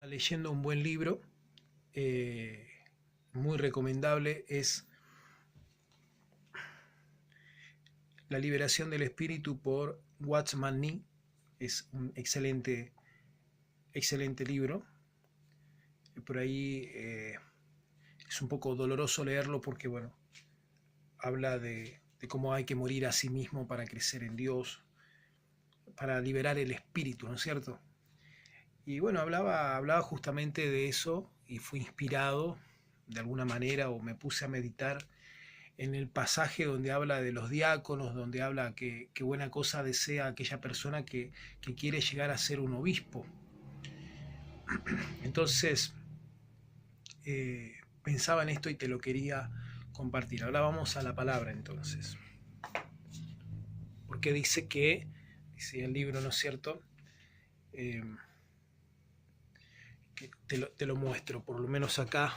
Leyendo un buen libro, eh, muy recomendable, es La liberación del espíritu por Watchman Nee. Es un excelente libro. Por ahí es un poco doloroso leerlo porque, bueno, habla de cómo hay que morir a sí mismo para crecer en Dios, para liberar el espíritu, ¿no es cierto? Y bueno, hablaba justamente de eso y fui inspirado de alguna manera o me puse a meditar en el pasaje donde habla de los diáconos, donde habla que buena cosa desea aquella persona que quiere llegar a ser un obispo. Entonces, pensaba en esto y te lo quería compartir. Ahora vamos a la palabra entonces. Porque dice el libro, ¿no es cierto? Eh, que te lo muestro, por lo menos acá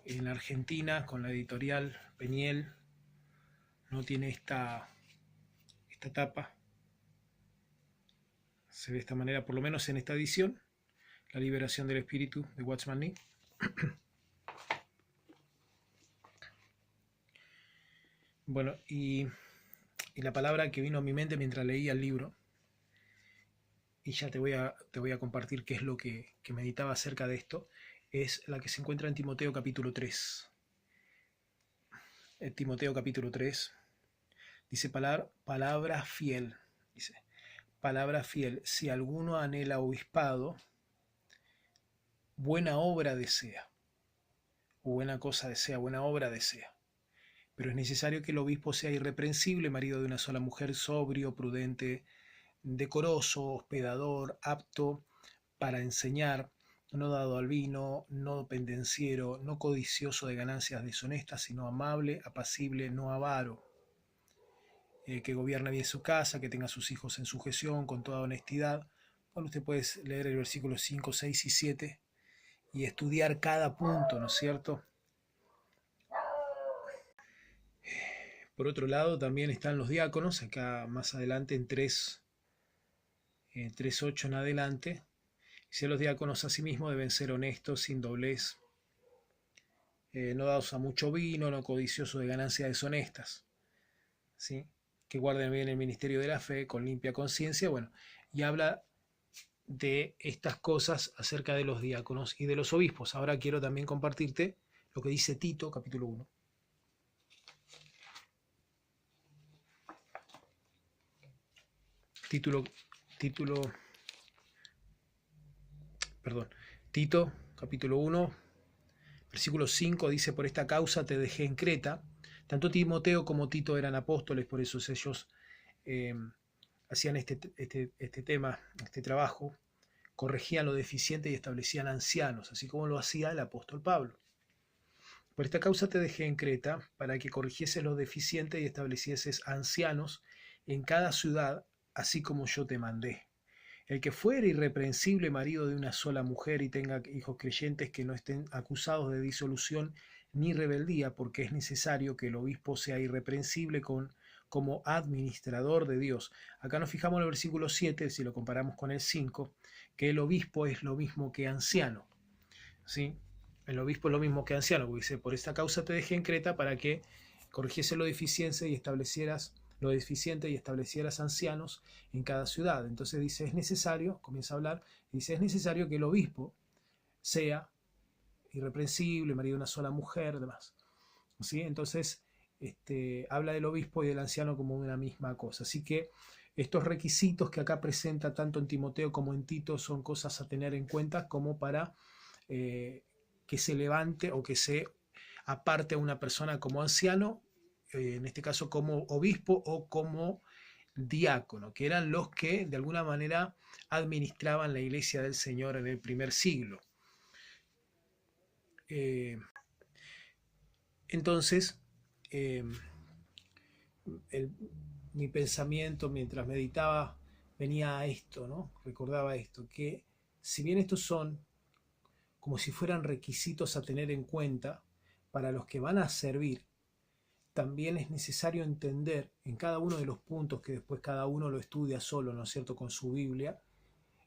en Argentina, con la editorial Peniel, no tiene esta tapa. Se ve de esta manera, por lo menos en esta edición, La liberación del espíritu de Watchman Nee. Bueno, y la palabra que vino a mi mente mientras leía el libro, y ya te voy a compartir qué es lo que meditaba acerca de esto, es la que se encuentra en Timoteo capítulo 3. Timoteo capítulo 3 dice palabra fiel. Dice, palabra fiel, si alguno anhela obispado, buena obra desea, o buena cosa desea, buena obra desea. Pero es necesario que el obispo sea irreprensible, marido de una sola mujer, sobrio, prudente, decoroso, hospedador, apto para enseñar, no dado al vino, no pendenciero, no codicioso de ganancias deshonestas, sino amable, apacible, no avaro, que gobierne bien su casa, que tenga a sus hijos en sujeción, con toda honestidad. Bueno, usted puede leer el versículo 5, 6 y 7 y estudiar cada punto, ¿no es cierto? Por otro lado, también están los diáconos, acá más adelante en 3.8 en adelante. Dice, los diáconos asimismo deben ser honestos, sin doblez, no dados a mucho vino, no codiciosos de ganancias deshonestas, ¿sí? Que guarden bien el ministerio de la fe con limpia conciencia. Bueno, y habla de estas cosas acerca de los diáconos y de los obispos. Ahora quiero también compartirte lo que dice Tito, capítulo 1. Título, perdón, Tito, capítulo 1, versículo 5 dice, por esta causa te dejé en Creta. Tanto Timoteo como Tito eran apóstoles, por eso ellos hacían este tema, este trabajo, corregían lo deficiente y establecían ancianos, así como lo hacía el apóstol Pablo. Por esta causa te dejé en Creta, para que corrigieses lo deficiente y establecieses ancianos en cada ciudad, así como yo te mandé. El que fuere irreprensible marido de una sola mujer y tenga hijos creyentes que no estén acusados de disolución ni rebeldía, porque es necesario que el obispo sea irreprensible como administrador de Dios. Acá nos fijamos en el versículo 7, si lo comparamos con el 5, que el obispo es lo mismo que anciano, ¿sí? El obispo es lo mismo que anciano, porque dice, por esta causa te dejé en Creta para que corrigiese lo deficiente y establecieras ancianos en cada ciudad. Entonces dice, es necesario, comienza a hablar, dice, es necesario que el obispo sea irreprensible, marido de una sola mujer, demás. ¿Sí? Entonces, habla del obispo y del anciano como una misma cosa. Así que estos requisitos que acá presenta tanto en Timoteo como en Tito son cosas a tener en cuenta como para que se levante o que se aparte a una persona como anciano, en este caso como obispo o como diácono, que eran los que de alguna manera administraban la iglesia del Señor en el primer siglo. Entonces, eh, el, mi pensamiento mientras meditaba venía a esto, ¿no? Recordaba esto, que si bien estos son como si fueran requisitos a tener en cuenta para los que van a servir, también es necesario entender en cada uno de los puntos, que después cada uno lo estudia solo, ¿no es cierto?, con su Biblia,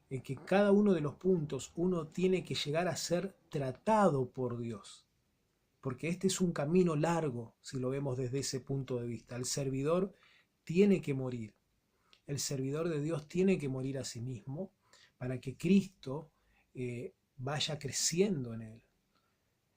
que cada uno de los puntos uno tiene que llegar a ser tratado por Dios. Porque este es un camino largo, si lo vemos desde ese punto de vista. El servidor tiene que morir. El servidor de Dios tiene que morir a sí mismo para que Cristo vaya creciendo en él.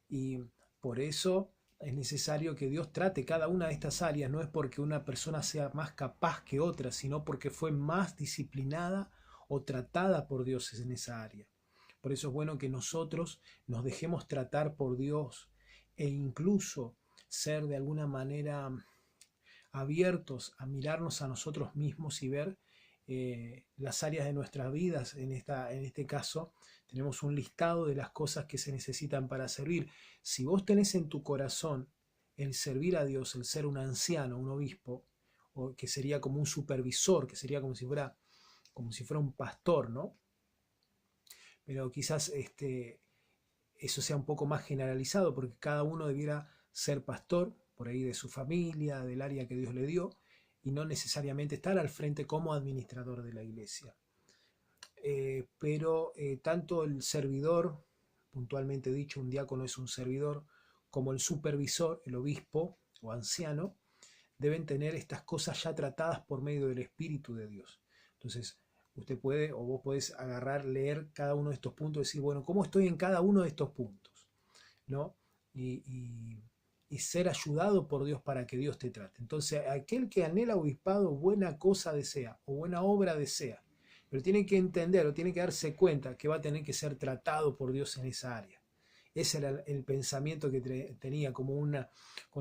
Y por eso es necesario que Dios trate cada una de estas áreas. No es porque una persona sea más capaz que otra, sino porque fue más disciplinada o tratada por Dios en esa área. Por eso es bueno que nosotros nos dejemos tratar por Dios e incluso ser de alguna manera abiertos a mirarnos a nosotros mismos y ver las áreas de nuestras vidas. En este caso tenemos un listado de las cosas que se necesitan para servir. Si vos tenés en tu corazón el servir a Dios, el ser un anciano, un obispo, o que sería como un supervisor, que sería como si fuera un pastor, ¿no? Pero quizás eso sea un poco más generalizado, porque cada uno debiera ser pastor, por ahí de su familia, del área que Dios le dio, y no necesariamente estar al frente como administrador de la iglesia. Pero tanto el servidor, puntualmente dicho, un diácono es un servidor, como el supervisor, el obispo o anciano, deben tener estas cosas ya tratadas por medio del Espíritu de Dios. Entonces, usted puede, o vos podés agarrar, leer cada uno de estos puntos y decir, bueno, ¿cómo estoy en cada uno de estos puntos? ¿No? Y ser ayudado por Dios para que Dios te trate. Entonces, aquel que anhela obispado, buena cosa desea, o buena obra desea, pero tiene que entender, o tiene que darse cuenta que va a tener que ser tratado por Dios en esa área. Ese era el pensamiento que tenía, como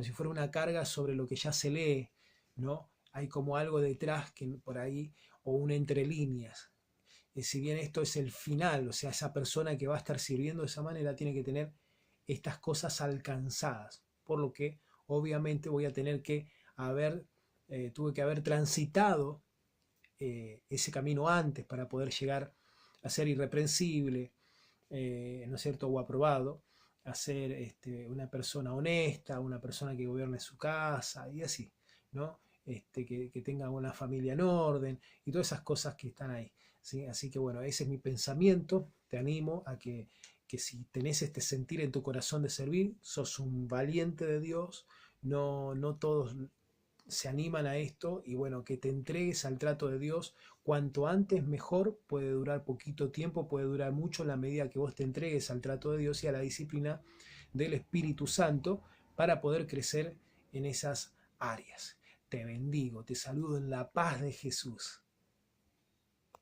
si fuera una carga sobre lo que ya se lee, ¿no? Hay como algo detrás que por ahí, o un entre líneas. Si bien esto es el final, o sea, esa persona que va a estar sirviendo de esa manera tiene que tener estas cosas alcanzadas, por lo que obviamente voy a tener que tuve que haber transitado ese camino antes para poder llegar a ser irreprensible, ¿no es cierto?, o aprobado, a ser una persona honesta, una persona que gobierne su casa y así, ¿no? Que tenga una familia en orden y todas esas cosas que están ahí, ¿sí? Así que bueno, ese es mi pensamiento. Te animo a que si tenés este sentir en tu corazón de servir, sos un valiente de Dios. No todos se animan a esto, y bueno, que te entregues al trato de Dios cuanto antes mejor. Puede durar poquito tiempo, puede durar mucho en la medida que vos te entregues al trato de Dios y a la disciplina del Espíritu Santo para poder crecer en esas áreas. Te bendigo, te saludo en la paz de Jesús.